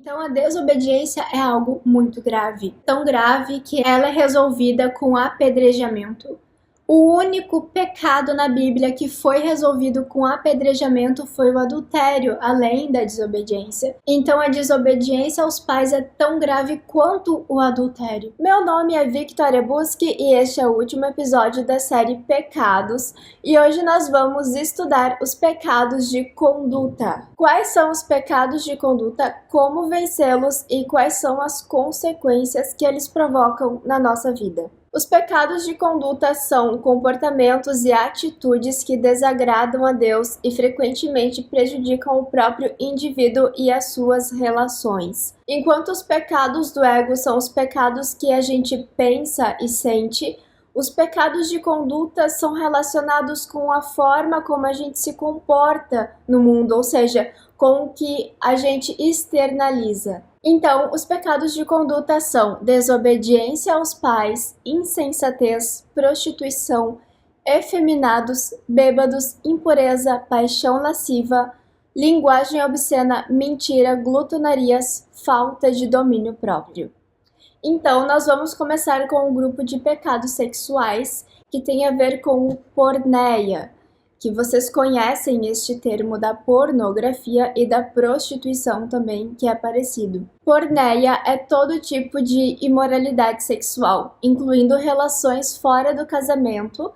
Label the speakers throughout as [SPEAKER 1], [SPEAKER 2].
[SPEAKER 1] Então, a desobediência é algo muito grave, tão grave que ela é resolvida com apedrejamento. O único pecado na Bíblia que foi resolvido com apedrejamento foi o adultério, além da desobediência. Então, a desobediência aos pais é tão grave quanto o adultério. Meu nome é Victoria Busque e este é o último episódio da série Pecados. E hoje nós vamos estudar os pecados de conduta. Quais são os pecados de conduta, como vencê-los e quais são as consequências que eles provocam na nossa vida. Os pecados de conduta são comportamentos e atitudes que desagradam a Deus e frequentemente prejudicam o próprio indivíduo e as suas relações. Enquanto os pecados do ego são os pecados que a gente pensa e sente, os pecados de conduta são relacionados com a forma como a gente se comporta no mundo, ou seja, com o que a gente externaliza. Então, os pecados de conduta são desobediência aos pais, insensatez, prostituição, efeminados, bêbados, impureza, paixão lasciva, linguagem obscena, mentira, glutonarias, falta de domínio próprio. Então, nós vamos começar com um grupo de pecados sexuais que tem a ver com porneia, que vocês conhecem este termo da pornografia e da prostituição também, que é parecido. Porneia é todo tipo de imoralidade sexual, incluindo relações fora do casamento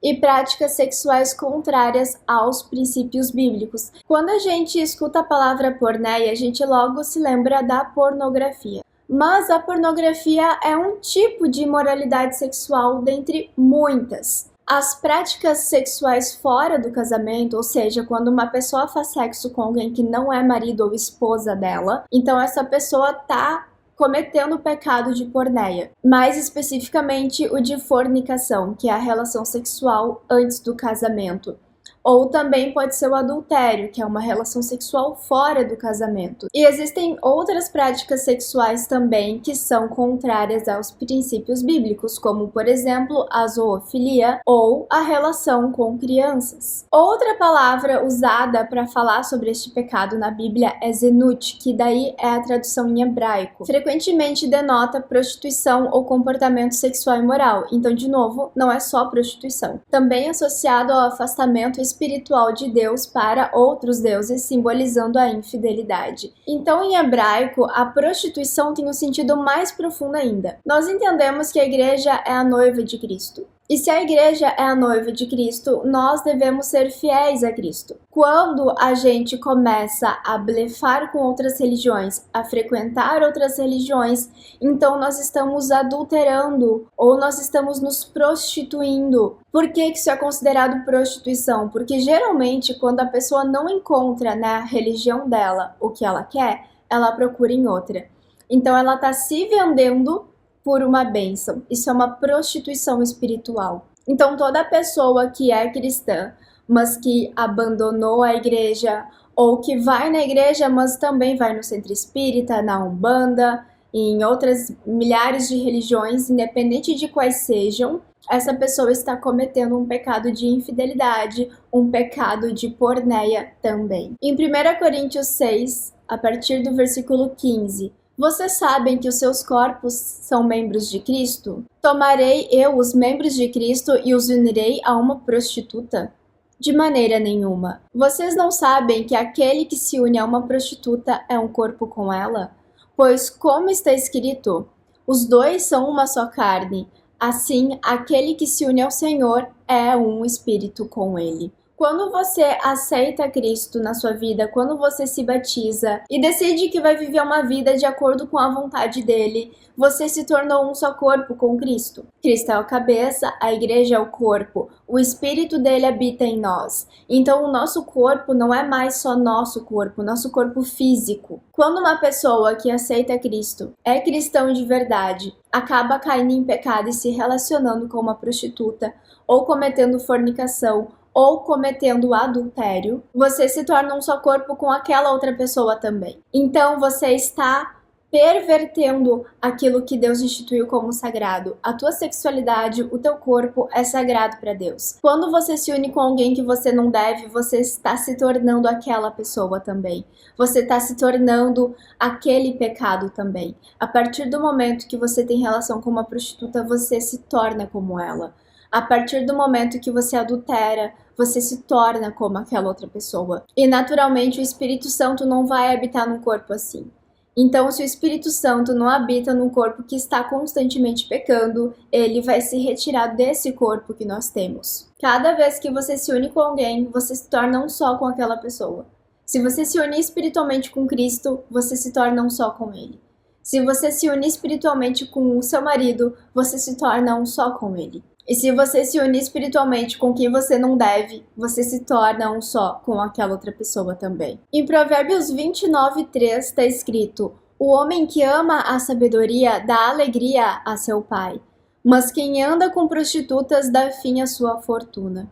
[SPEAKER 1] e práticas sexuais contrárias aos princípios bíblicos. Quando a gente escuta a palavra porneia, a gente logo se lembra da pornografia. Mas a pornografia é um tipo de imoralidade sexual dentre muitas. As práticas sexuais fora do casamento, ou seja, quando uma pessoa faz sexo com alguém que não é marido ou esposa dela, então essa pessoa está cometendo o pecado de porneia. Mais especificamente o de fornicação, que é a relação sexual antes do casamento. Ou também pode ser o adultério, que é uma relação sexual fora do casamento. E existem outras práticas sexuais também que são contrárias aos princípios bíblicos, como, por exemplo, a zoofilia ou a relação com crianças. Outra palavra usada para falar sobre este pecado na Bíblia é zenut, que daí é a tradução em hebraico. Frequentemente denota prostituição ou comportamento sexual imoral. Então, de novo, não é só prostituição. Também associado ao afastamento espiritual de Deus para outros deuses, simbolizando a infidelidade. Então, em hebraico, a prostituição tem um sentido mais profundo ainda. Nós entendemos que a igreja é a noiva de Cristo. E se a igreja é a noiva de Cristo, nós devemos ser fiéis a Cristo. Quando a gente começa a blefar com outras religiões, a frequentar outras religiões, então nós estamos adulterando ou nós estamos nos prostituindo. Por que isso é considerado prostituição? Porque geralmente quando a pessoa não encontra na religião dela o que ela quer, ela procura em outra. Então ela está se vendendo por uma bênção. Isso é uma prostituição espiritual. Então toda pessoa que é cristã, mas que abandonou a igreja, ou que vai na igreja, mas também vai no centro espírita, na Umbanda, e em outras milhares de religiões, independente de quais sejam, essa pessoa está cometendo um pecado de infidelidade, um pecado de porneia também. Em 1 Coríntios 6, a partir do versículo 15, vocês sabem que os seus corpos são membros de Cristo? Tomarei eu os membros de Cristo e os unirei a uma prostituta? De maneira nenhuma. Vocês não sabem que aquele que se une a uma prostituta é um corpo com ela? Pois, como está escrito, os dois são uma só carne. Assim, aquele que se une ao Senhor é um espírito com ele. Quando você aceita Cristo na sua vida, quando você se batiza e decide que vai viver uma vida de acordo com a vontade dele, você se tornou um só corpo com Cristo. Cristo é a cabeça, a igreja é o corpo, o Espírito dele habita em nós. Então o nosso corpo não é mais só nosso corpo físico. Quando uma pessoa que aceita Cristo é cristão de verdade, acaba caindo em pecado e se relacionando com uma prostituta, ou cometendo fornicação, ou cometendo adultério, você se torna um só corpo com aquela outra pessoa também. Então você está pervertendo aquilo que Deus instituiu como sagrado. A tua sexualidade, o teu corpo é sagrado para Deus. Quando você se une com alguém que você não deve, você está se tornando aquela pessoa também. Você está se tornando aquele pecado também. A partir do momento que você tem relação com uma prostituta, você se torna como ela. A partir do momento que você adultera, você se torna como aquela outra pessoa. E naturalmente o Espírito Santo não vai habitar num corpo assim. Então, se o Espírito Santo não habita num corpo que está constantemente pecando, ele vai se retirar desse corpo que nós temos. Cada vez que você se une com alguém, você se torna um só com aquela pessoa. Se você se unir espiritualmente com Cristo, você se torna um só com ele. Se você se unir espiritualmente com o seu marido, você se torna um só com ele. E se você se unir espiritualmente com quem você não deve, você se torna um só com aquela outra pessoa também. Em Provérbios 29:3 está escrito: o homem que ama a sabedoria dá alegria a seu pai, mas quem anda com prostitutas dá fim à sua fortuna.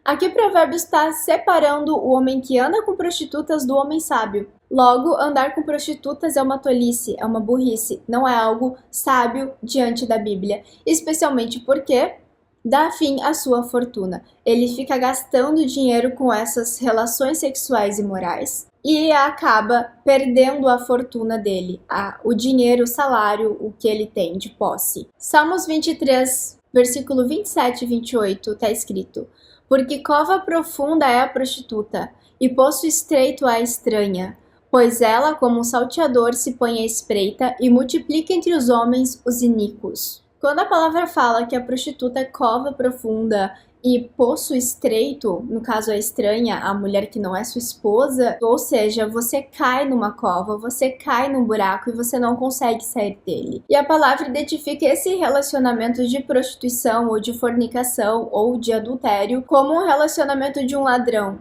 [SPEAKER 1] Aqui Provérbios está separando o homem que anda com prostitutas do homem sábio. Logo, andar com prostitutas é uma tolice, é uma burrice, não é algo sábio diante da Bíblia, especialmente porque dá fim à sua fortuna. Ele fica gastando dinheiro com essas relações sexuais imorais e acaba perdendo a fortuna dele, o dinheiro, o salário, o que ele tem de posse. Salmos 23, versículo 27 e 28 está escrito: porque cova profunda é a prostituta, e poço estreito a estranha, pois ela, como um salteador, se põe à espreita e multiplica entre os homens os iníquos. Quando a palavra fala que a prostituta é cova profunda e poço estreito, no caso a estranha, a mulher que não é sua esposa, ou seja, você cai numa cova, você cai num buraco e você não consegue sair dele. E a palavra identifica esse relacionamento de prostituição ou de fornicação ou de adultério como um relacionamento de um ladrão.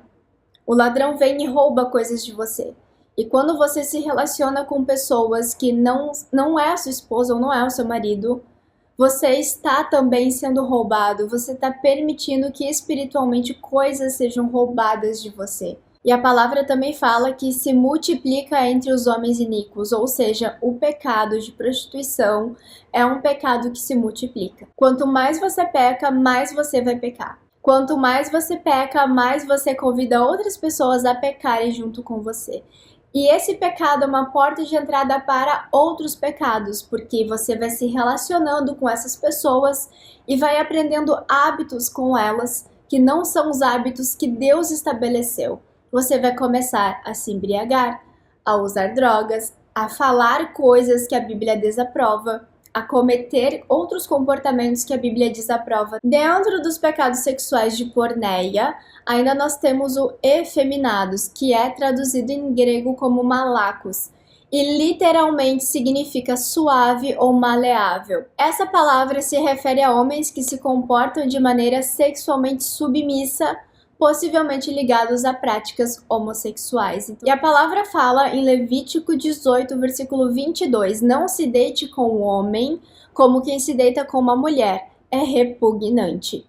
[SPEAKER 1] O ladrão vem e rouba coisas de você. E quando você se relaciona com pessoas que não é a sua esposa ou não é o seu marido, você está também sendo roubado, você está permitindo que espiritualmente coisas sejam roubadas de você. E a palavra também fala que se multiplica entre os homens iníquos, ou seja, o pecado de prostituição é um pecado que se multiplica. Quanto mais você peca, mais você vai pecar. Quanto mais você peca, mais você convida outras pessoas a pecarem junto com você. E esse pecado é uma porta de entrada para outros pecados, porque você vai se relacionando com essas pessoas e vai aprendendo hábitos com elas que não são os hábitos que Deus estabeleceu. Você vai começar a se embriagar, a usar drogas, a falar coisas que a Bíblia desaprova, a cometer outros comportamentos que a Bíblia desaprova. Dentro dos pecados sexuais de porneia, ainda nós temos o efeminados, que é traduzido em grego como malakos, e literalmente significa suave ou maleável. Essa palavra se refere a homens que se comportam de maneira sexualmente submissa, possivelmente ligados a práticas homossexuais. E a palavra fala em Levítico 18, versículo 22, não se deite com o homem como quem se deita com uma mulher, é repugnante.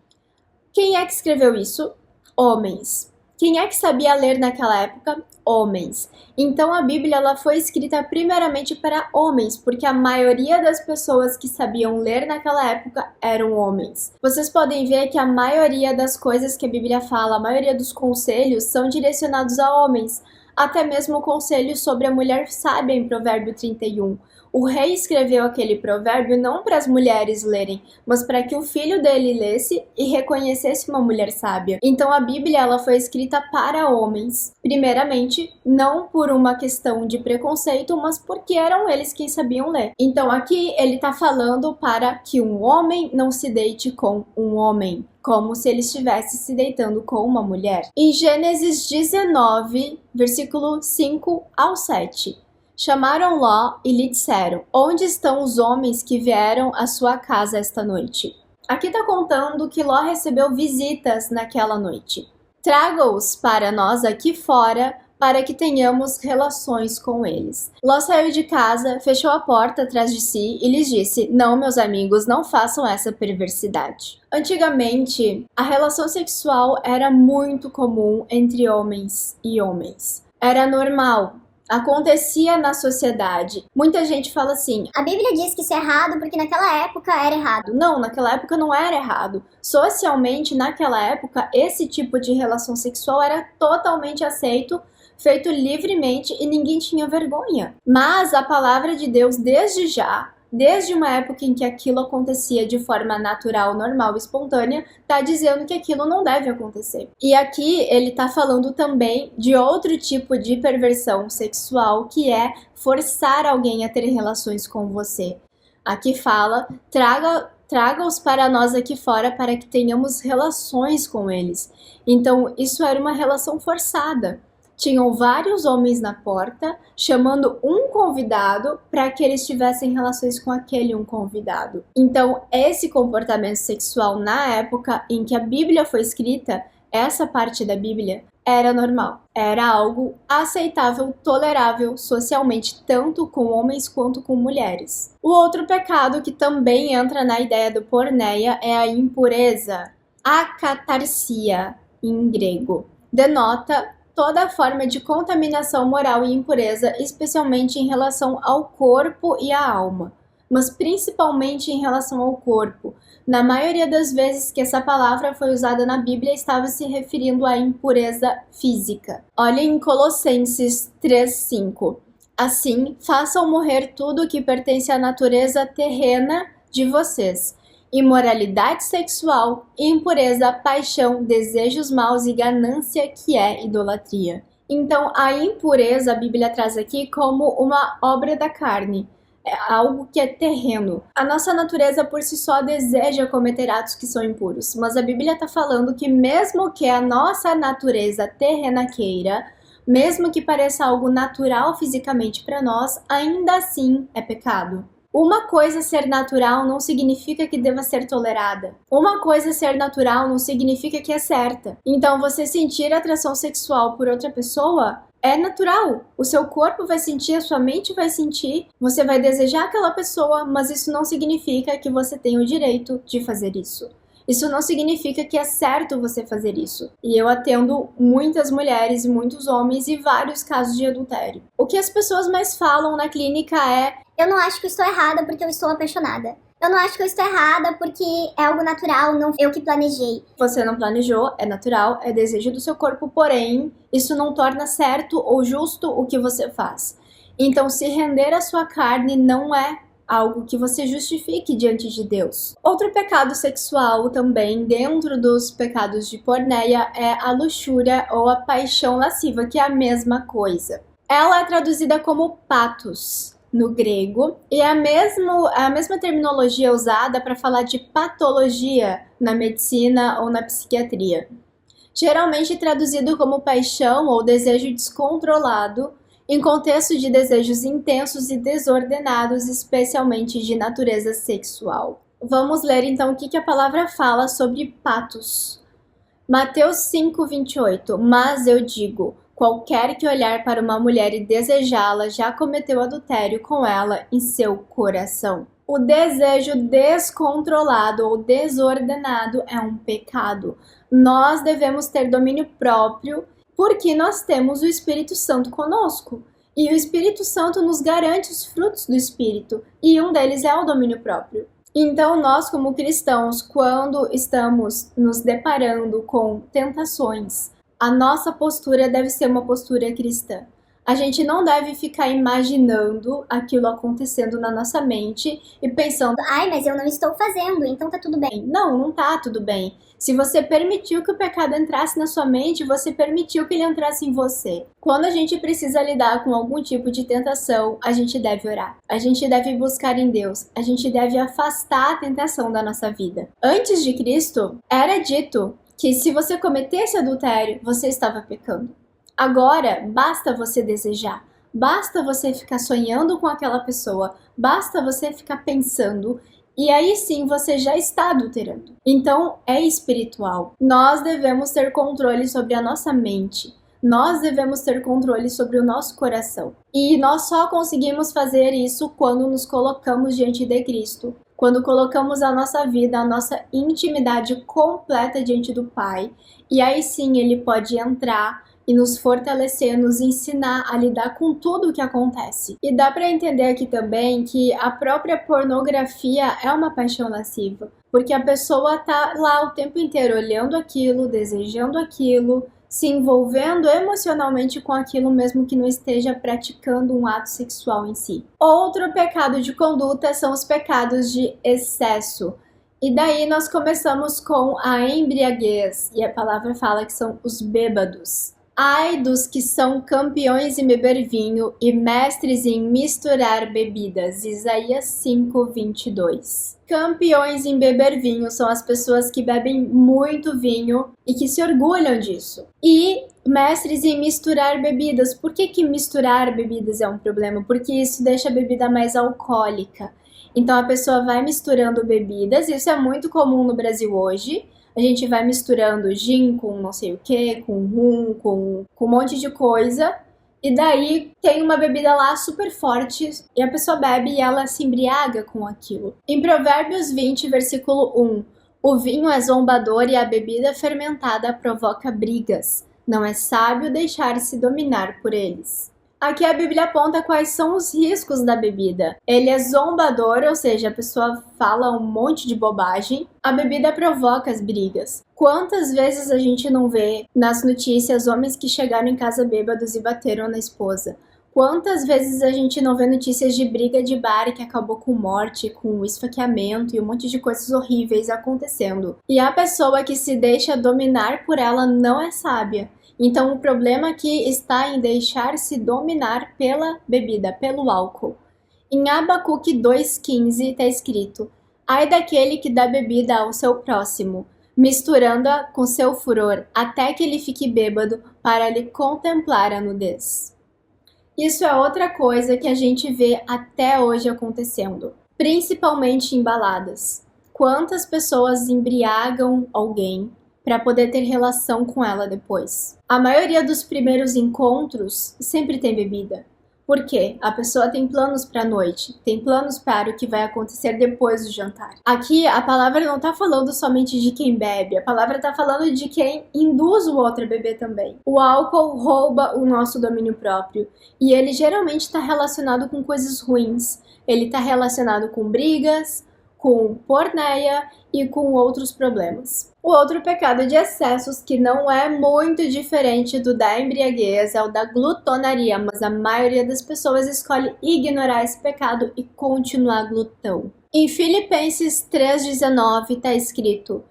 [SPEAKER 1] Quem é que escreveu isso? Homens. Quem é que sabia ler naquela época? Homens. Então a Bíblia ela foi escrita primeiramente para homens, porque a maioria das pessoas que sabiam ler naquela época eram homens. Vocês podem ver que a maioria das coisas que a Bíblia fala, a maioria dos conselhos são direcionados a homens. Até mesmo o conselho sobre a mulher sábia em Provérbio 31. O rei escreveu aquele provérbio não para as mulheres lerem, mas para que o filho dele lesse e reconhecesse uma mulher sábia. Então a Bíblia ela foi escrita para homens, primeiramente, não por uma questão de preconceito, mas porque eram eles quem sabiam ler. Então aqui ele está falando para que um homem não se deite com um homem, como se ele estivesse se deitando com uma mulher. Em Gênesis 19, versículo 5 ao 7. Chamaram Ló e lhe disseram: onde estão os homens que vieram à sua casa esta noite? Aqui está contando que Ló recebeu visitas naquela noite. Traga-os para nós aqui fora, para que tenhamos relações com eles. Ló saiu de casa, fechou a porta atrás de si e lhes disse: não, meus amigos, não façam essa perversidade. Antigamente, a relação sexual era muito comum entre homens e homens. Era normal. Acontecia na sociedade. Muita gente fala assim:
[SPEAKER 2] a Bíblia diz que isso é errado porque naquela época era errado.
[SPEAKER 1] Não, naquela época não era errado. Socialmente, naquela época, esse tipo de relação sexual era totalmente aceito, feito livremente e ninguém tinha vergonha. Mas a palavra de Deus, desde uma época em que aquilo acontecia de forma natural, normal, espontânea, tá dizendo que aquilo não deve acontecer. E aqui ele tá falando também de outro tipo de perversão sexual, que é forçar alguém a ter relações com você. Aqui fala: traga-os para nós aqui fora para que tenhamos relações com eles. Então, isso era uma relação forçada. Tinham vários homens na porta, chamando um convidado para que eles tivessem relações com aquele um convidado. Então, esse comportamento sexual na época em que a Bíblia foi escrita, essa parte da Bíblia, era normal. Era algo aceitável, tolerável socialmente, tanto com homens quanto com mulheres. O outro pecado que também entra na ideia do porneia é a impureza. Akatarsia, em grego, denota toda forma de contaminação moral e impureza, especialmente em relação ao corpo e à alma, mas principalmente em relação ao corpo. Na maioria das vezes que essa palavra foi usada na Bíblia, estava se referindo à impureza física. Olha em Colossenses 3:5. Assim, façam morrer tudo o que pertence à natureza terrena de vocês: imoralidade sexual, impureza, paixão, desejos maus e ganância, que é idolatria. Então, a impureza a Bíblia traz aqui como uma obra da carne, é algo que é terreno. A nossa natureza por si só deseja cometer atos que são impuros, mas a Bíblia está falando que mesmo que a nossa natureza terrena queira, mesmo que pareça algo natural fisicamente para nós, ainda assim é pecado. Uma coisa ser natural não significa que deva ser tolerada. Uma coisa ser natural não significa que é certa. Então, você sentir atração sexual por outra pessoa é natural. O seu corpo vai sentir, a sua mente vai sentir, você vai desejar aquela pessoa, mas isso não significa que você tem o direito de fazer isso. Isso não significa que é certo você fazer isso. E eu atendo muitas mulheres e muitos homens e vários casos de adultério. O que as pessoas mais falam na clínica é:
[SPEAKER 2] eu não acho que eu estou errada porque eu estou apaixonada. Eu não acho que eu estou errada porque é algo natural, não eu que planejei.
[SPEAKER 1] Você não planejou, é natural, é desejo do seu corpo, porém, isso não torna certo ou justo o que você faz. Então, se render à sua carne não é algo que você justifique diante de Deus. Outro pecado sexual também, dentro dos pecados de porneia, é a luxúria ou a paixão lasciva, que é a mesma coisa. Ela é traduzida como patos no grego, e é a mesma terminologia usada para falar de patologia na medicina ou na psiquiatria. Geralmente traduzido como paixão ou desejo descontrolado, em contexto de desejos intensos e desordenados, especialmente de natureza sexual. Vamos ler então o que a palavra fala sobre patos. Mateus 5:28. Mas eu digo: qualquer que olhar para uma mulher e desejá-la já cometeu adultério com ela em seu coração. O desejo descontrolado ou desordenado é um pecado. Nós devemos ter domínio próprio, porque nós temos o Espírito Santo conosco. E o Espírito Santo nos garante os frutos do Espírito, e um deles é o domínio próprio. Então, nós como cristãos, quando estamos nos deparando com tentações, a nossa postura deve ser uma postura cristã. A gente não deve ficar imaginando aquilo acontecendo na nossa mente e pensando:
[SPEAKER 2] ai, mas eu não estou fazendo, então tá tudo bem.
[SPEAKER 1] Não, não tá tudo bem. Se você permitiu que o pecado entrasse na sua mente, você permitiu que ele entrasse em você. Quando a gente precisa lidar com algum tipo de tentação, a gente deve orar. A gente deve buscar em Deus. A gente deve afastar a tentação da nossa vida. Antes de Cristo, era dito que se você cometesse adultério, você estava pecando. Agora, basta você desejar, basta você ficar sonhando com aquela pessoa, basta você ficar pensando, e aí sim você já está adulterando. Então, é espiritual. Nós devemos ter controle sobre a nossa mente. Nós devemos ter controle sobre o nosso coração. E nós só conseguimos fazer isso quando nos colocamos diante de Cristo. Quando colocamos a nossa vida, a nossa intimidade completa diante do Pai. E aí sim Ele pode entrar e nos fortalecer, nos ensinar a lidar com tudo o que acontece. E dá para entender aqui também que a própria pornografia é uma paixão lasciva, porque a pessoa tá lá o tempo inteiro olhando aquilo, desejando aquilo, se envolvendo emocionalmente com aquilo mesmo que não esteja praticando um ato sexual em si. Outro pecado de conduta são os pecados de excesso. E daí nós começamos com a embriaguez, e a palavra fala que são os bêbados. Ai dos que são campeões em beber vinho e mestres em misturar bebidas. Isaías 5:22. Campeões em beber vinho são as pessoas que bebem muito vinho e que se orgulham disso. E mestres em misturar bebidas. Por que misturar bebidas é um problema? Porque isso deixa a bebida mais alcoólica. Então a pessoa vai misturando bebidas, isso é muito comum no Brasil hoje. A gente vai misturando gin com não sei o que, com rum, com um monte de coisa. E daí tem uma bebida lá super forte e a pessoa bebe e ela se embriaga com aquilo. Em Provérbios 20, versículo 1, o vinho é zombador e a bebida fermentada provoca brigas. Não é sábio deixar-se dominar por eles. Aqui a Bíblia aponta quais são os riscos da bebida. Ele é zombador, ou seja, a pessoa fala um monte de bobagem. A bebida provoca as brigas. Quantas vezes a gente não vê nas notícias homens que chegaram em casa bêbados e bateram na esposa? Quantas vezes a gente não vê notícias de briga de bar que acabou com morte, com esfaqueamento e um monte de coisas horríveis acontecendo? E a pessoa que se deixa dominar por ela não é sábia. Então o problema aqui está em deixar-se dominar pela bebida, pelo álcool. Em Abacuque 2,15 está escrito: ai daquele que dá bebida ao seu próximo, misturando-a com seu furor, até que ele fique bêbado para lhe contemplar a nudez. Isso é outra coisa que a gente vê até hoje acontecendo, principalmente em baladas. Quantas pessoas embriagam alguém para poder ter relação com ela depois? A maioria dos primeiros encontros sempre tem bebida. Por quê? A pessoa tem planos para a noite, tem planos para o que vai acontecer depois do jantar. Aqui a palavra não está falando somente de quem bebe, a palavra está falando de quem induz o outro a beber também. O álcool rouba o nosso domínio próprio e ele geralmente está relacionado com coisas ruins. Ele está relacionado com brigas, com porneia e com outros problemas. O outro pecado de excessos, que não é muito diferente do da embriaguez, é o da glutonaria, mas a maioria das pessoas escolhe ignorar esse pecado e continuar glutão. Em Filipenses 3,19 está escrito: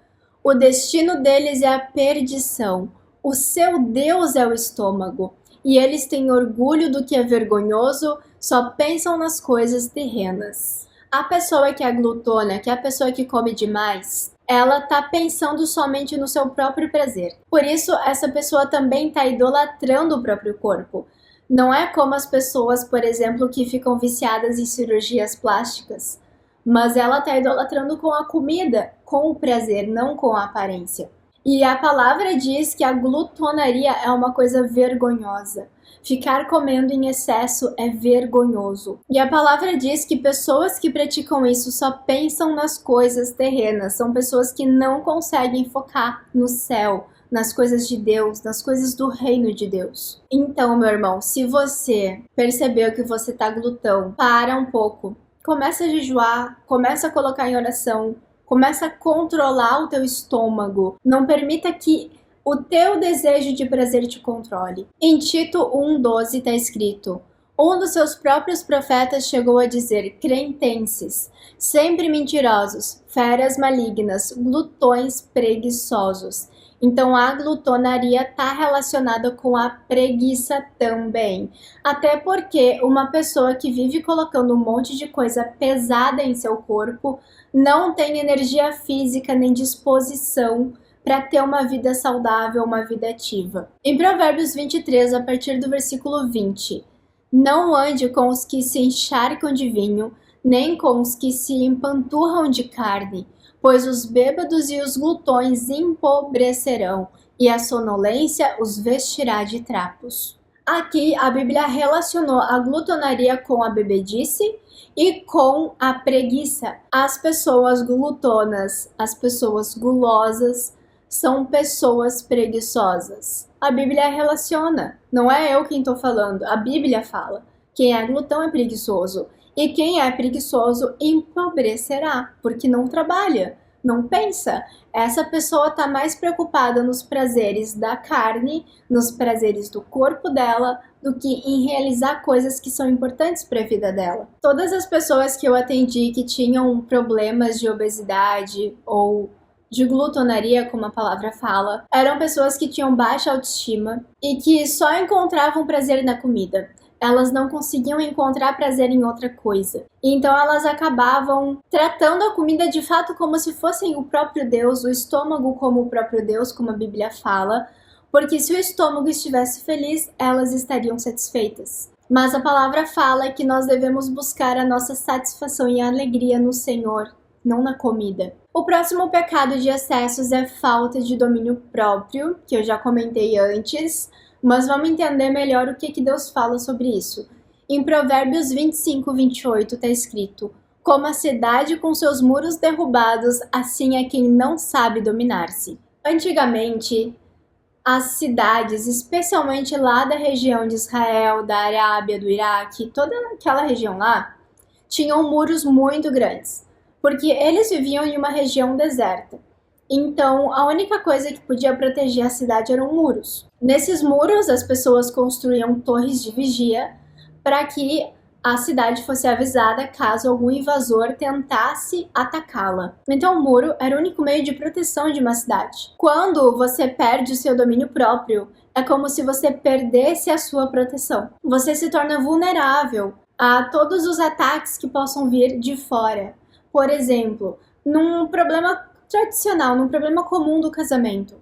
[SPEAKER 1] o destino deles é a perdição, o seu Deus é o estômago, e eles têm orgulho do que é vergonhoso, só pensam nas coisas terrenas. A pessoa que é glutona, que é a pessoa que come demais, ela tá pensando somente no seu próprio prazer. Por isso, essa pessoa também tá idolatrando o próprio corpo. Não é como as pessoas, por exemplo, que ficam viciadas em cirurgias plásticas, mas ela tá idolatrando com a comida, com o prazer, não com a aparência. E a palavra diz que a glutonaria é uma coisa vergonhosa. Ficar comendo em excesso é vergonhoso. E a palavra diz que pessoas que praticam isso só pensam nas coisas terrenas. São pessoas que não conseguem focar no céu, nas coisas de Deus, nas coisas do reino de Deus. Então, meu irmão, se você percebeu que você tá glutão, para um pouco. Começa a jejuar, começa a colocar em oração, começa a controlar o teu estômago. Não permita que o teu desejo de prazer te controle. Em Tito 1,12 está escrito: um dos seus próprios profetas chegou a dizer: cretenses, sempre mentirosos, feras malignas, glutões preguiçosos. Então a glutonaria está relacionada com a preguiça também. Até porque uma pessoa que vive colocando um monte de coisa pesada em seu corpo não tem energia física nem disposição para ter uma vida saudável, uma vida ativa. Em Provérbios 23, a partir do versículo 20, não ande com os que se encharcam de vinho, nem com os que se empanturram de carne, pois os bêbados e os glutões empobrecerão, e a sonolência os vestirá de trapos. Aqui a Bíblia relacionou a glutonaria com a bebedice e com a preguiça. As pessoas glutonas, as pessoas gulosas, são pessoas preguiçosas. A Bíblia relaciona, não é eu quem estou falando, a Bíblia fala. Quem é glutão é preguiçoso, e quem é preguiçoso empobrecerá, porque não trabalha, não pensa. Essa pessoa está mais preocupada nos prazeres da carne, nos prazeres do corpo dela, do que em realizar coisas que são importantes para a vida dela. Todas as pessoas que eu atendi que tinham problemas de obesidade ou de glutonaria, como a palavra fala, eram pessoas que tinham baixa autoestima e que só encontravam prazer na comida. Elas não conseguiam encontrar prazer em outra coisa. Então elas acabavam tratando a comida de fato como se fossem o próprio Deus, o estômago como o próprio Deus, como a Bíblia fala, porque se o estômago estivesse feliz, elas estariam satisfeitas. Mas a palavra fala que nós devemos buscar a nossa satisfação e alegria no Senhor, não na comida. O próximo pecado de excessos é falta de domínio próprio, que eu já comentei antes, mas vamos entender melhor o que Deus fala sobre isso. Em Provérbios 25, 28 está escrito: como a cidade com seus muros derrubados, assim é quem não sabe dominar-se. Antigamente, as cidades, especialmente lá da região de Israel, da Arábia, do Iraque, toda aquela região lá, tinham muros muito grandes, porque eles viviam em uma região deserta. Então, a única coisa que podia proteger a cidade eram muros. Nesses muros, as pessoas construíam torres de vigia para que a cidade fosse avisada caso algum invasor tentasse atacá-la. Então, o muro era o único meio de proteção de uma cidade. Quando você perde o seu domínio próprio, é como se você perdesse a sua proteção. Você se torna vulnerável a todos os ataques que possam vir de fora. Por exemplo, num problema tradicional, num problema comum do casamento.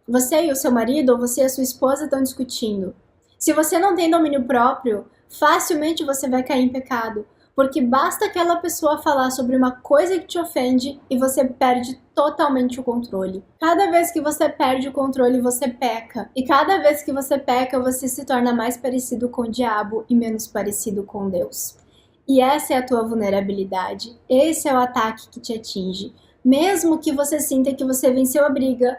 [SPEAKER 1] Você e o seu marido ou você e a sua esposa estão discutindo. Se você não tem domínio próprio, facilmente você vai cair em pecado, porque basta aquela pessoa falar sobre uma coisa que te ofende e você perde totalmente o controle. Cada vez que você perde o controle, você peca. E cada vez que você peca, você se torna mais parecido com o diabo e menos parecido com Deus. E essa é a tua vulnerabilidade. Esse é o ataque que te atinge. Mesmo que você sinta que você venceu a briga,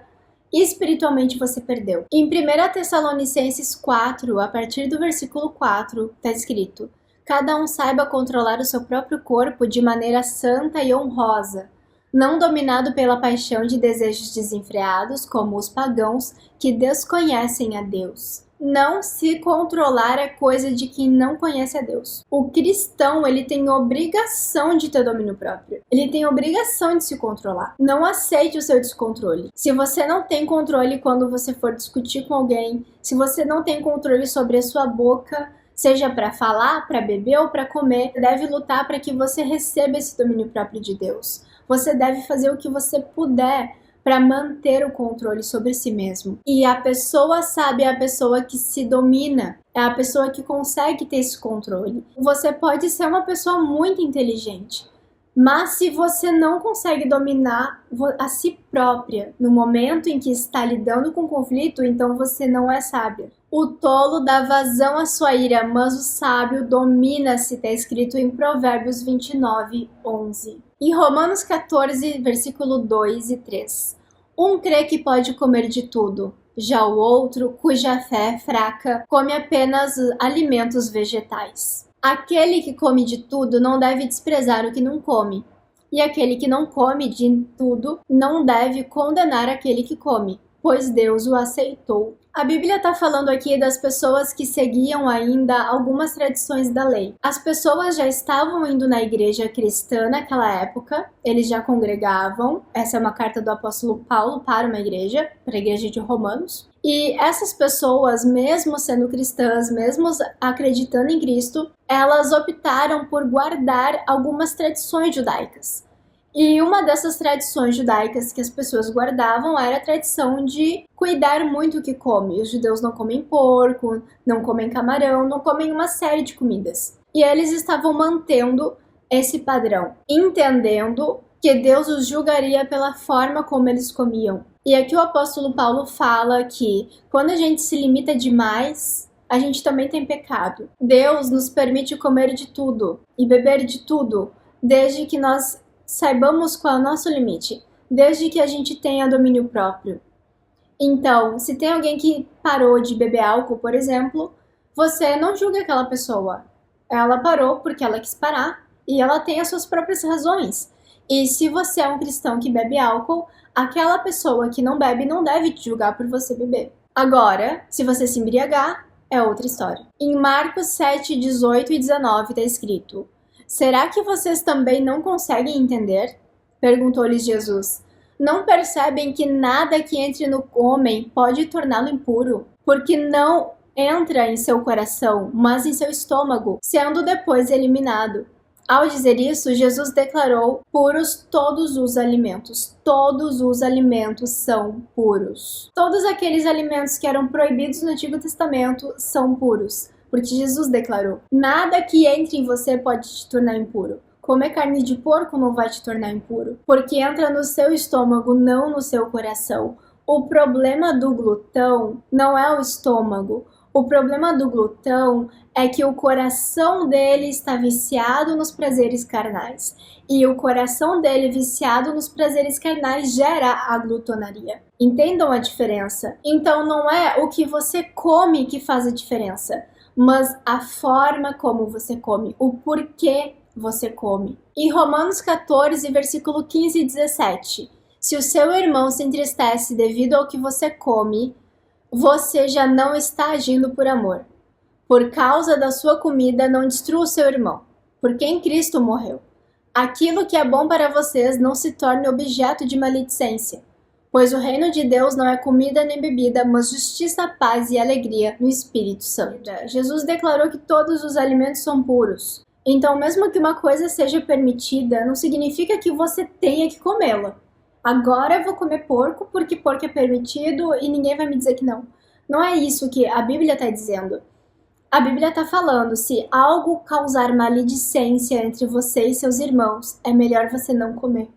[SPEAKER 1] espiritualmente você perdeu. Em 1 Tessalonicenses 4, a partir do versículo 4, está escrito: cada um saiba controlar o seu próprio corpo de maneira santa e honrosa, não dominado pela paixão de desejos desenfreados, como os pagãos que desconhecem a Deus. Não se controlar é coisa de quem não conhece a Deus. O cristão, ele tem obrigação de ter domínio próprio. Ele tem obrigação de se controlar. Não aceite o seu descontrole. Se você não tem controle quando você for discutir com alguém, se você não tem controle sobre a sua boca, seja para falar, para beber ou para comer, deve lutar para que você receba esse domínio próprio de Deus. Você deve fazer o que você puder para manter o controle sobre si mesmo. E a pessoa sábia é a pessoa que se domina, é a pessoa que consegue ter esse controle. Você pode ser uma pessoa muito inteligente, mas se você não consegue dominar a si própria no momento em que está lidando com conflito, então você não é sábia. O tolo dá vazão à sua ira, mas o sábio domina-se, está escrito em Provérbios 29, 11. Em Romanos 14, versículo 2 e 3. Um crê que pode comer de tudo, já o outro, cuja fé é fraca, come apenas alimentos vegetais. Aquele que come de tudo não deve desprezar o que não come, e aquele que não come de tudo não deve condenar aquele que come, pois Deus o aceitou. A Bíblia está falando aqui das pessoas que seguiam ainda algumas tradições da lei. As pessoas já estavam indo na igreja cristã naquela época, eles já congregavam. Essa é uma carta do apóstolo Paulo para uma igreja, para a igreja de Romanos. E essas pessoas, mesmo sendo cristãs, mesmo acreditando em Cristo, elas optaram por guardar algumas tradições judaicas. E uma dessas tradições judaicas que as pessoas guardavam era a tradição de cuidar muito o que come. Os judeus não comem porco, não comem camarão, não comem uma série de comidas. E eles estavam mantendo esse padrão, entendendo que Deus os julgaria pela forma como eles comiam. E aqui o apóstolo Paulo fala que quando a gente se limita demais, a gente também tem pecado. Deus nos permite comer de tudo e beber de tudo, desde que nós saibamos qual é o nosso limite. desde que a gente tenha domínio próprio. Então, se tem alguém que parou de beber álcool, por exemplo, você não julga aquela pessoa. Ela parou porque ela quis parar e ela tem as suas próprias razões. E se você é um cristão que bebe álcool, aquela pessoa que não bebe não deve te julgar por você beber. Agora, se você se embriagar, é outra história. Em Marcos 7, 18 e 19 está escrito: será que vocês também não conseguem entender? Perguntou-lhes Jesus. Não percebem que nada que entre no homem pode torná-lo impuro? Porque não entra em seu coração, mas em seu estômago, sendo depois eliminado. Ao dizer isso, Jesus declarou puros todos os alimentos. Todos os alimentos são puros. Todos aqueles alimentos que eram proibidos no Antigo Testamento são puros, porque Jesus declarou: nada que entre em você pode te tornar impuro. Comer carne de porco não vai te tornar impuro, porque entra no seu estômago, não no seu coração. O problema do glutão não é o estômago. O problema do glutão é que o coração dele está viciado nos prazeres carnais. E o coração dele viciado nos prazeres carnais gera a glutonaria. Entendam a diferença? Então não é o que você come que faz a diferença, mas a forma como você come, o porquê você come. Em Romanos 14, versículo 15 e 17, se o seu irmão se entristece devido ao que você come, você já não está agindo por amor. Por causa da sua comida, não destrua o seu irmão, porque em Cristo morreu. Aquilo que é bom para vocês não se torne objeto de maledicência, pois o reino de Deus não é comida nem bebida, mas justiça, paz e alegria no Espírito Santo. Jesus declarou que todos os alimentos são puros. Então, mesmo que uma coisa seja permitida, não significa que você tenha que comê-la. Agora eu vou comer porco porque porco é permitido e ninguém vai me dizer que não. Não é isso que a Bíblia está dizendo. A Bíblia está falando, se algo causar maledicência entre você e seus irmãos, é melhor você não comer.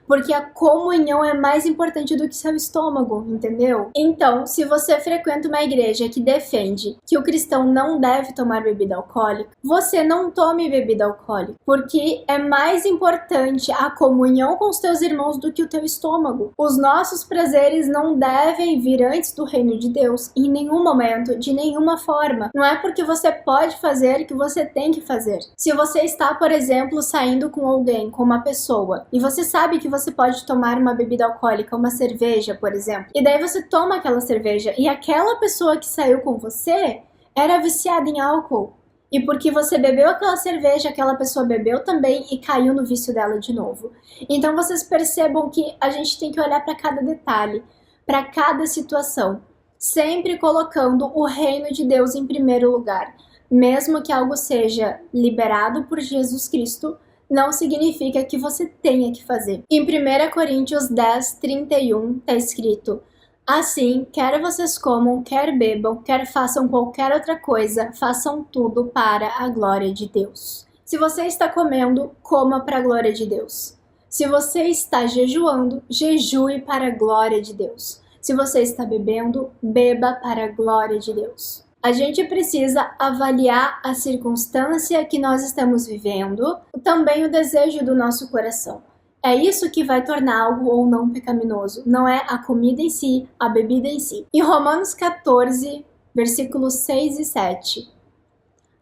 [SPEAKER 1] Porque a comunhão é mais importante do que seu estômago, entendeu? Então, se você frequenta uma igreja que defende que o cristão não deve tomar bebida alcoólica, você não tome bebida alcoólica, porque é mais importante a comunhão com os teus irmãos do que o teu estômago. Os nossos prazeres não devem vir antes do reino de Deus, em nenhum momento, de nenhuma forma. Não é porque você pode fazer que você tem que fazer. Se você está, por exemplo, saindo com alguém, com uma pessoa, e você sabe que você pode tomar uma bebida alcoólica, uma cerveja, por exemplo, e daí você toma aquela cerveja e aquela pessoa que saiu com você era viciada em álcool. E porque você bebeu aquela cerveja, aquela pessoa bebeu também e caiu no vício dela de novo. Então vocês percebam que a gente tem que olhar para cada detalhe, para cada situação, sempre colocando o reino de Deus em primeiro lugar. Mesmo que algo seja liberado por Jesus Cristo, não significa que você tenha que fazer. Em 1 Coríntios 10, 31, está escrito: assim, quer vocês comam, quer bebam, quer façam qualquer outra coisa, façam tudo para a glória de Deus. Se você está comendo, coma para a glória de Deus. Se você está jejuando, jejue para a glória de Deus. Se você está bebendo, beba para a glória de Deus. A gente precisa avaliar a circunstância que nós estamos vivendo, também o desejo do nosso coração. É isso que vai tornar algo ou não pecaminoso, não é a comida em si, a bebida em si. Em Romanos 14, versículos 6 e 7.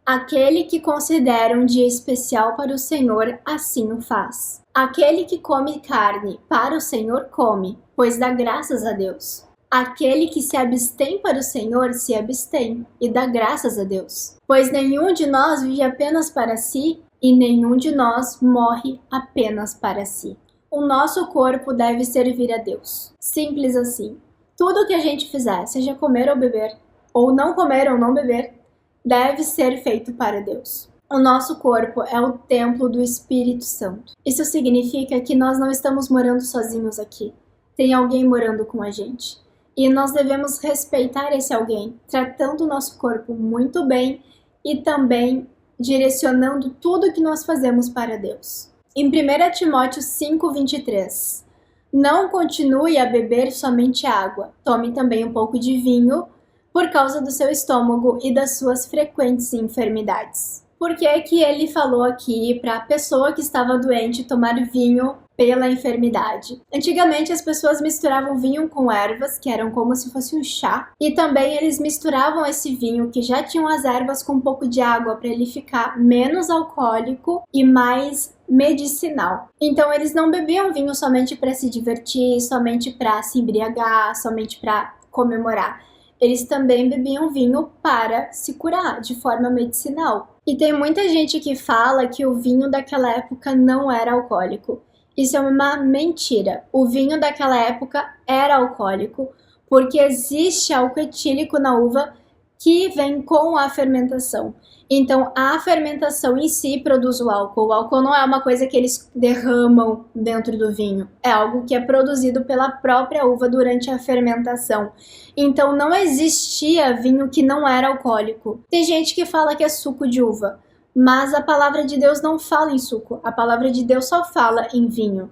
[SPEAKER 1] Aquele que considera um dia especial para o Senhor, assim o faz. Aquele que come carne para o Senhor come, pois dá graças a Deus. Aquele que se abstém para o Senhor se abstém e dá graças a Deus. Pois nenhum de nós vive apenas para si e nenhum de nós morre apenas para si. O nosso corpo deve servir a Deus. Simples assim. Tudo que a gente fizer, seja comer ou beber, ou não beber, deve ser feito para Deus. O nosso corpo é o templo do Espírito Santo. Isso significa que nós não estamos morando sozinhos aqui. Tem alguém morando com a gente. E nós devemos respeitar esse alguém, tratando o nosso corpo muito bem e também direcionando tudo que nós fazemos para Deus. Em 1 Timóteo 5:23, não continue a beber somente água, tome também um pouco de vinho por causa do seu estômago e das suas frequentes enfermidades. Por que que ele falou aqui para a pessoa que estava doente tomar vinho pela enfermidade. Antigamente as pessoas misturavam vinho com ervas, que eram como se fosse um chá, e também eles misturavam esse vinho que já tinham as ervas com um pouco de água para ele ficar menos alcoólico e mais medicinal. Então eles não bebiam vinho somente para se divertir, somente para se embriagar, somente para comemorar. Eles também bebiam vinho para se curar de forma medicinal. E tem muita gente que fala que o vinho daquela época não era alcoólico. Isso é uma mentira. O vinho daquela época era alcoólico, porque existe álcool etílico na uva que vem com a fermentação. Então, a fermentação em si produz o álcool. O álcool não é uma coisa que eles derramam dentro do vinho. É algo que é produzido pela própria uva durante a fermentação. Então, não existia vinho que não era alcoólico. Tem gente que fala que é suco de uva. Mas a palavra de Deus não fala em suco, a palavra de Deus só fala em vinho.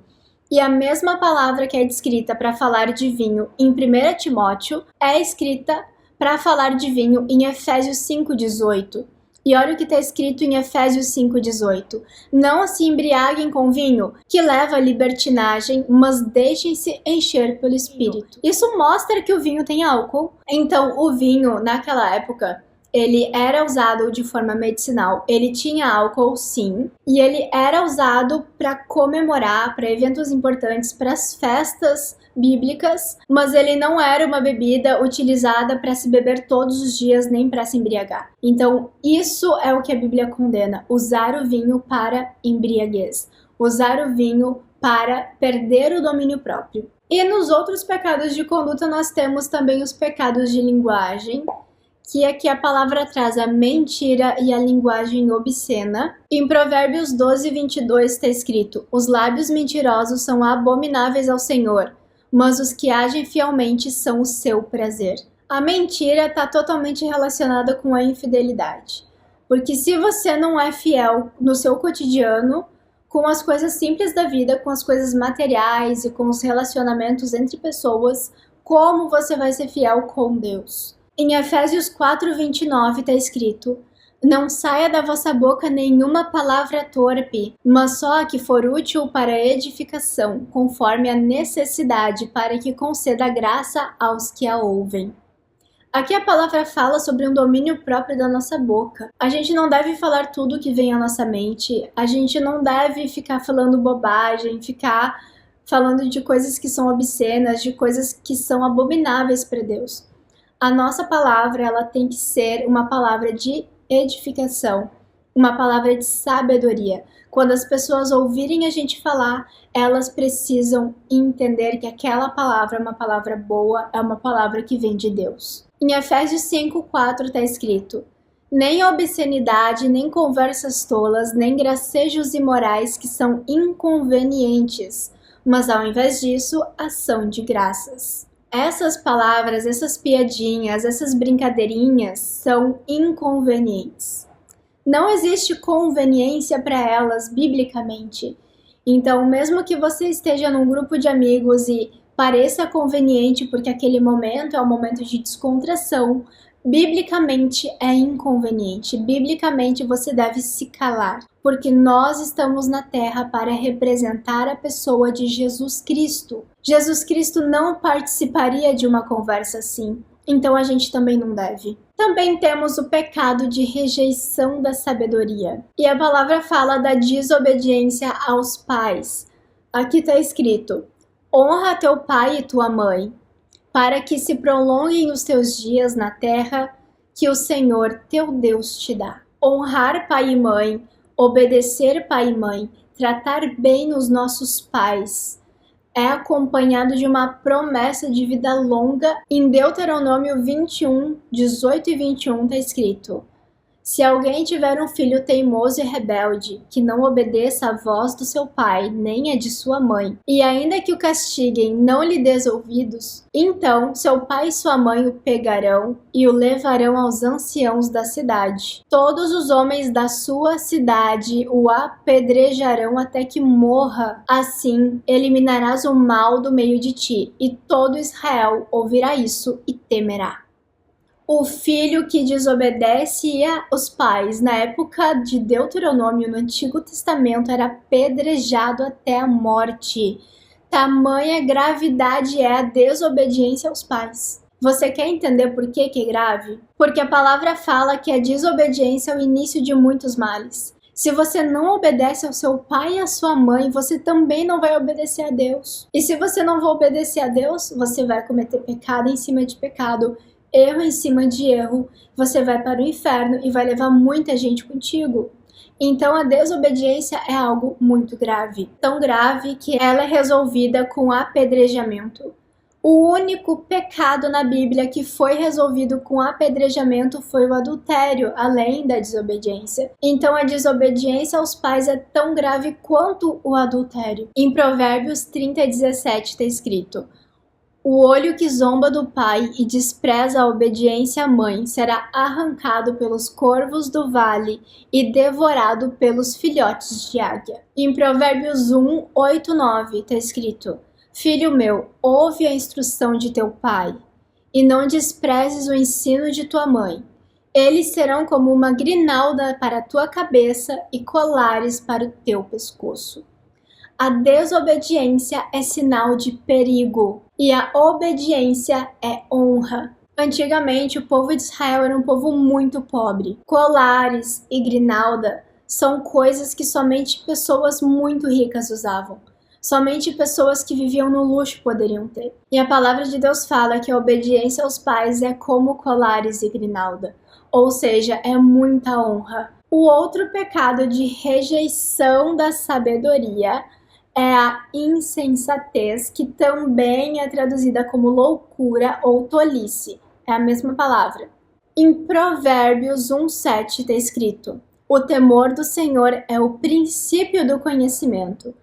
[SPEAKER 1] E a mesma palavra que é descrita para falar de vinho em 1 Timóteo é escrita para falar de vinho em Efésios 5,18. E olha o que está escrito em Efésios 5,18. Não se embriaguem com vinho, que leva à libertinagem, mas deixem-se encher pelo Espírito. Isso mostra que o vinho tem álcool. Então, o vinho, naquela época, ele era usado de forma medicinal, ele tinha álcool sim, e ele era usado para comemorar, para eventos importantes, para as festas bíblicas, mas ele não era uma bebida utilizada para se beber todos os dias, nem para se embriagar. Então, isso é o que a Bíblia condena, usar o vinho para embriaguez, usar o vinho para perder o domínio próprio. E nos outros pecados de conduta nós temos também os pecados de linguagem, que aqui a palavra traz a mentira e a linguagem obscena. Em Provérbios 12:22 está escrito: os lábios mentirosos são abomináveis ao Senhor, mas os que agem fielmente são o seu prazer. A mentira está totalmente relacionada com a infidelidade, porque se você não é fiel no seu cotidiano, com as coisas simples da vida, com as coisas materiais e com os relacionamentos entre pessoas, como você vai ser fiel com Deus? Em Efésios 4:29 está escrito: não saia da vossa boca nenhuma palavra torpe, mas só a que for útil para a edificação, conforme a necessidade, para que conceda graça aos que a ouvem. Aqui a palavra fala sobre um domínio próprio da nossa boca. A gente não deve falar tudo que vem à nossa mente, a gente não deve ficar falando bobagem, ficar falando de coisas que são obscenas, de coisas que são abomináveis para Deus. A nossa palavra, ela tem que ser uma palavra de edificação, uma palavra de sabedoria. Quando as pessoas ouvirem a gente falar, elas precisam entender que aquela palavra é uma palavra boa, é uma palavra que vem de Deus. Em Efésios 5:4 está escrito: nem obscenidade, nem conversas tolas, nem gracejos imorais que são inconvenientes, mas ao invés disso, ação de graças. Essas palavras, essas piadinhas, essas brincadeirinhas são inconvenientes. Não existe conveniência para elas biblicamente. Então, mesmo que você esteja num grupo de amigos e pareça conveniente porque aquele momento é um momento de descontração, biblicamente é inconveniente. Biblicamente você deve se calar, porque nós estamos na terra para representar a pessoa de Jesus Cristo. Jesus Cristo não participaria de uma conversa assim, então a gente também não deve. Também temos o pecado de rejeição da sabedoria. E a palavra fala da desobediência aos pais. Aqui está escrito: honra teu pai e tua mãe, para que se prolonguem os teus dias na terra que o Senhor teu Deus te dá. Honrar pai e mãe, obedecer pai e mãe, tratar bem os nossos pais, é acompanhado de uma promessa de vida longa. Em Deuteronômio 21, 18 e 21 está escrito: se alguém tiver um filho teimoso e rebelde, que não obedeça à voz do seu pai, nem a de sua mãe, e ainda que o castiguem, não lhe dê ouvidos, então seu pai e sua mãe o pegarão e o levarão aos anciãos da cidade. Todos os homens da sua cidade o apedrejarão até que morra. Assim eliminarás o mal do meio de ti, e todo Israel ouvirá isso e temerá. O filho que desobedecia os pais na época de Deuteronômio no Antigo Testamento era apedrejado até a morte. Tamanha gravidade é a desobediência aos pais. Você quer entender por que é grave? Porque a palavra fala que a desobediência é o início de muitos males. Se você não obedece ao seu pai e à sua mãe, você também não vai obedecer a Deus. E se você não vai obedecer a Deus, você vai cometer pecado em cima de pecado, erro em cima de erro, você vai para o inferno e vai levar muita gente contigo. Então a desobediência é algo muito grave, tão grave que ela é resolvida com apedrejamento. O único pecado na Bíblia que foi resolvido com apedrejamento foi o adultério, além da desobediência. Então a desobediência aos pais é tão grave quanto o adultério. Em Provérbios 30:17 está escrito: o olho que zomba do pai e despreza a obediência à mãe será arrancado pelos corvos do vale e devorado pelos filhotes de águia. Em Provérbios 1:8-9 está escrito: filho meu, ouve a instrução de teu pai, e não desprezes o ensino de tua mãe. Eles serão como uma grinalda para a tua cabeça e colares para o teu pescoço. A desobediência é sinal de perigo e a obediência é honra. Antigamente, o povo de Israel era um povo muito pobre. Colares e grinalda são coisas que somente pessoas muito ricas usavam. Somente pessoas que viviam no luxo poderiam ter. E a palavra de Deus fala que a obediência aos pais é como colares e grinalda, ou seja, é muita honra. O outro pecado de rejeição da sabedoria é a insensatez, que também é traduzida como loucura ou tolice. É a mesma palavra. Em Provérbios 1:7 está escrito: o temor do Senhor é o princípio do conhecimento,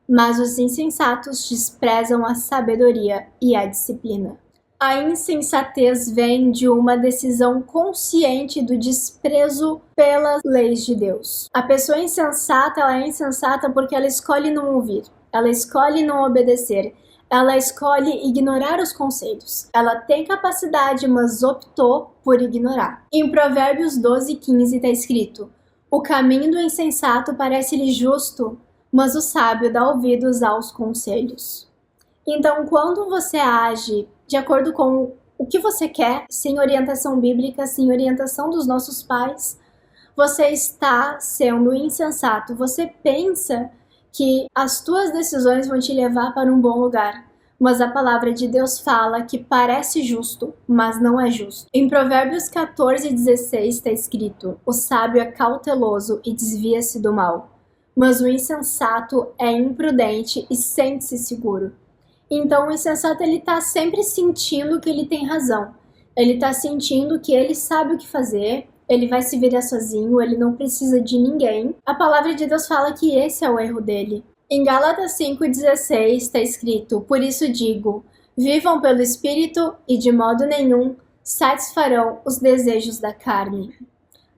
[SPEAKER 1] mas os insensatos desprezam a sabedoria e a disciplina. A insensatez vem de uma decisão consciente do desprezo pelas leis de Deus. A pessoa insensata, ela é insensata porque ela escolhe não ouvir, ela escolhe não obedecer, ela escolhe ignorar os conselhos. Ela tem capacidade, mas optou por ignorar. Em Provérbios 12:15 está escrito: o caminho do insensato parece-lhe justo, mas o sábio dá ouvidos aos conselhos. Então, quando você age de acordo com o que você quer, sem orientação bíblica, sem orientação dos nossos pais, você está sendo insensato. Você pensa que as tuas decisões vão te levar para um bom lugar, mas a palavra de Deus fala que parece justo, mas não é justo. Em Provérbios 14:16 está escrito: o sábio é cauteloso e desvia-se do mal, mas o insensato é imprudente e sente-se seguro. Então o insensato, ele está sempre sentindo que ele tem razão. Ele está sentindo que ele sabe o que fazer, ele vai se virar sozinho, ele não precisa de ninguém. A palavra de Deus fala que esse é o erro dele. Em Gálatas 5:16 está escrito: por isso digo, vivam pelo Espírito e de modo nenhum satisfarão os desejos da carne.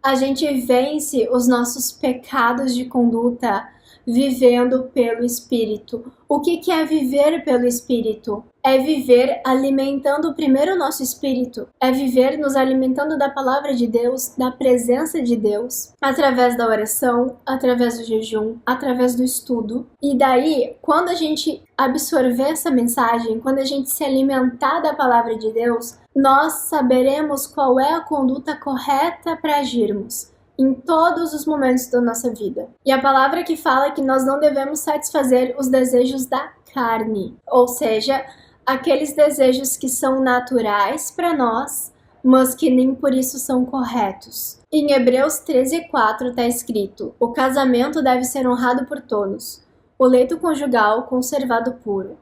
[SPEAKER 1] A gente vence os nossos pecados de conduta vivendo pelo Espírito. O que é viver pelo Espírito? É viver alimentando primeiro o nosso espírito. É viver nos alimentando da palavra de Deus, da presença de Deus, através da oração, através do jejum, através do estudo. E daí, quando a gente absorver essa mensagem, quando a gente se alimentar da palavra de Deus, nós saberemos qual é a conduta correta para agirmos em todos os momentos da nossa vida. E a palavra que fala que nós não devemos satisfazer os desejos da carne, ou seja, aqueles desejos que são naturais para nós, mas que nem por isso são corretos. Em Hebreus 13:4 está escrito: o casamento deve ser honrado por todos, o leito conjugal conservado puro,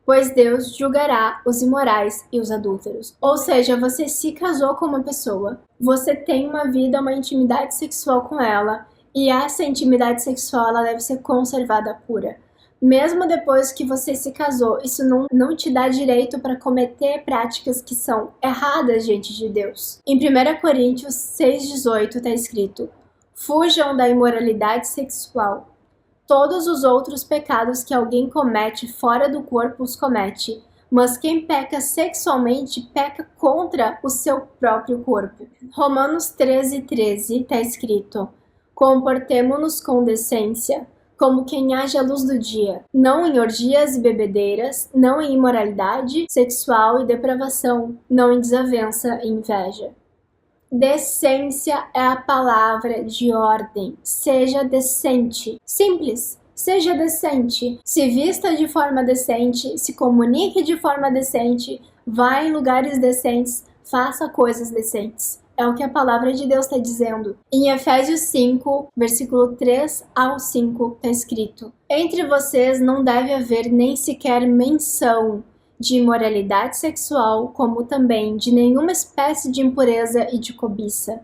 [SPEAKER 1] pois Deus julgará os imorais e os adúlteros. Ou seja, você se casou com uma pessoa, você tem uma vida, uma intimidade sexual com ela, e essa intimidade sexual ela deve ser conservada pura. Mesmo depois que você se casou, isso não te dá direito para cometer práticas que são erradas diante de Deus. Em 1 Coríntios 6:18 está escrito: fujam da imoralidade sexual. Todos os outros pecados que alguém comete fora do corpo os comete, mas quem peca sexualmente peca contra o seu próprio corpo. Romanos 13:13 está escrito: comportemo-nos com decência, como quem age à luz do dia, não em orgias e bebedeiras, não em imoralidade sexual e depravação, não em desavença e inveja. Decência é a palavra de ordem. Seja decente. Simples. Seja decente. Se vista de forma decente, se comunique de forma decente, vá em lugares decentes, faça coisas decentes. É o que a palavra de Deus está dizendo. Em Efésios 5, versículo 3 ao 5, está escrito: entre vocês não deve haver nem sequer menção de imoralidade sexual, como também de nenhuma espécie de impureza e de cobiça,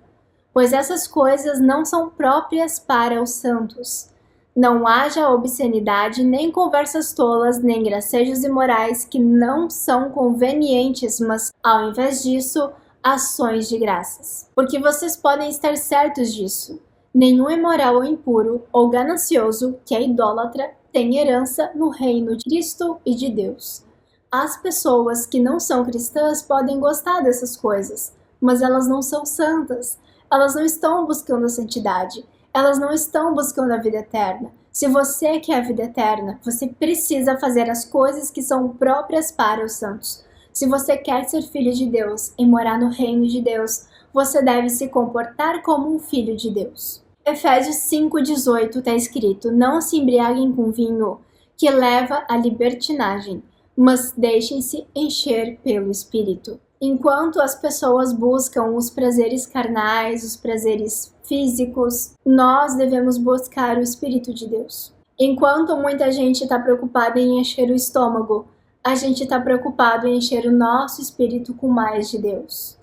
[SPEAKER 1] pois essas coisas não são próprias para os santos. Não haja obscenidade, nem conversas tolas, nem gracejos imorais que não são convenientes, mas, ao invés disso, ações de graças. Porque vocês podem estar certos disso. Nenhum imoral ou impuro, ou ganancioso, que é idólatra, tem herança no reino de Cristo e de Deus. As pessoas que não são cristãs podem gostar dessas coisas, mas elas não são santas. Elas não estão buscando a santidade. Elas não estão buscando a vida eterna. Se você quer a vida eterna, você precisa fazer as coisas que são próprias para os santos. Se você quer ser filho de Deus e morar no reino de Deus, você deve se comportar como um filho de Deus. Efésios 5:18 está escrito: não se embriaguem com vinho, que leva à libertinagem, mas deixem-se encher pelo Espírito. Enquanto as pessoas buscam os prazeres carnais, os prazeres físicos, nós devemos buscar o Espírito de Deus. Enquanto muita gente está preocupada em encher o estômago, a gente está preocupado em encher o nosso espírito com mais de Deus.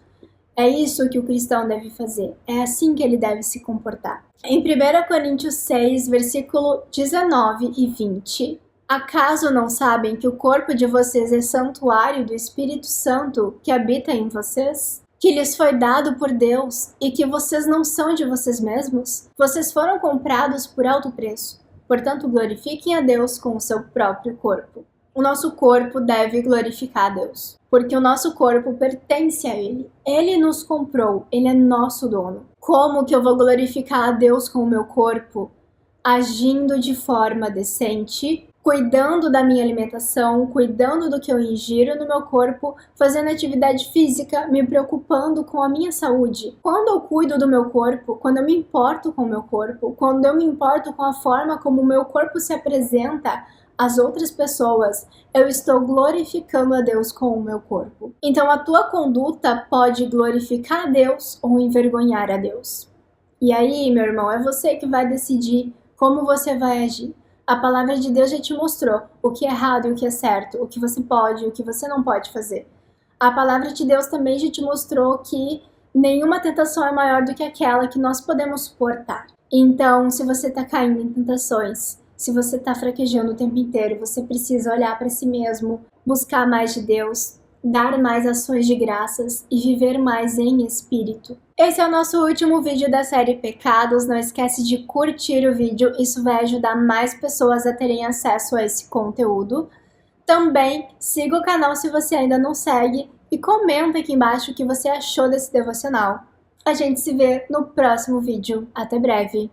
[SPEAKER 1] É isso que o cristão deve fazer. É assim que ele deve se comportar. Em 1 Coríntios 6, versículo 19 e 20... acaso não sabem que o corpo de vocês é santuário do Espírito Santo que habita em vocês? Que lhes foi dado por Deus e que vocês não são de vocês mesmos? Vocês foram comprados por alto preço. Portanto, glorifiquem a Deus com o seu próprio corpo. O nosso corpo deve glorificar a Deus, porque o nosso corpo pertence a Ele. Ele nos comprou, Ele é nosso dono. Como que eu vou glorificar a Deus com o meu corpo? Agindo de forma decente, cuidando da minha alimentação, cuidando do que eu ingiro no meu corpo, fazendo atividade física, me preocupando com a minha saúde. Quando eu cuido do meu corpo, quando eu me importo com o meu corpo, quando eu me importo com a forma como o meu corpo se apresenta às outras pessoas, eu estou glorificando a Deus com o meu corpo. Então a tua conduta pode glorificar a Deus ou envergonhar a Deus. E aí, meu irmão, é você que vai decidir como você vai agir. A palavra de Deus já te mostrou o que é errado e o que é certo, o que você pode e o que você não pode fazer. A palavra de Deus também já te mostrou que nenhuma tentação é maior do que aquela que nós podemos suportar. Então, se você está caindo em tentações, se você está fraquejando o tempo inteiro, você precisa olhar para si mesmo, buscar mais de Deus, dar mais ações de graças e viver mais em espírito. Esse é o nosso último vídeo da série Pecados. Não esquece de curtir o vídeo, isso vai ajudar mais pessoas a terem acesso a esse conteúdo. Também siga o canal se você ainda não segue e comenta aqui embaixo o que você achou desse devocional. A gente se vê no próximo vídeo. Até breve!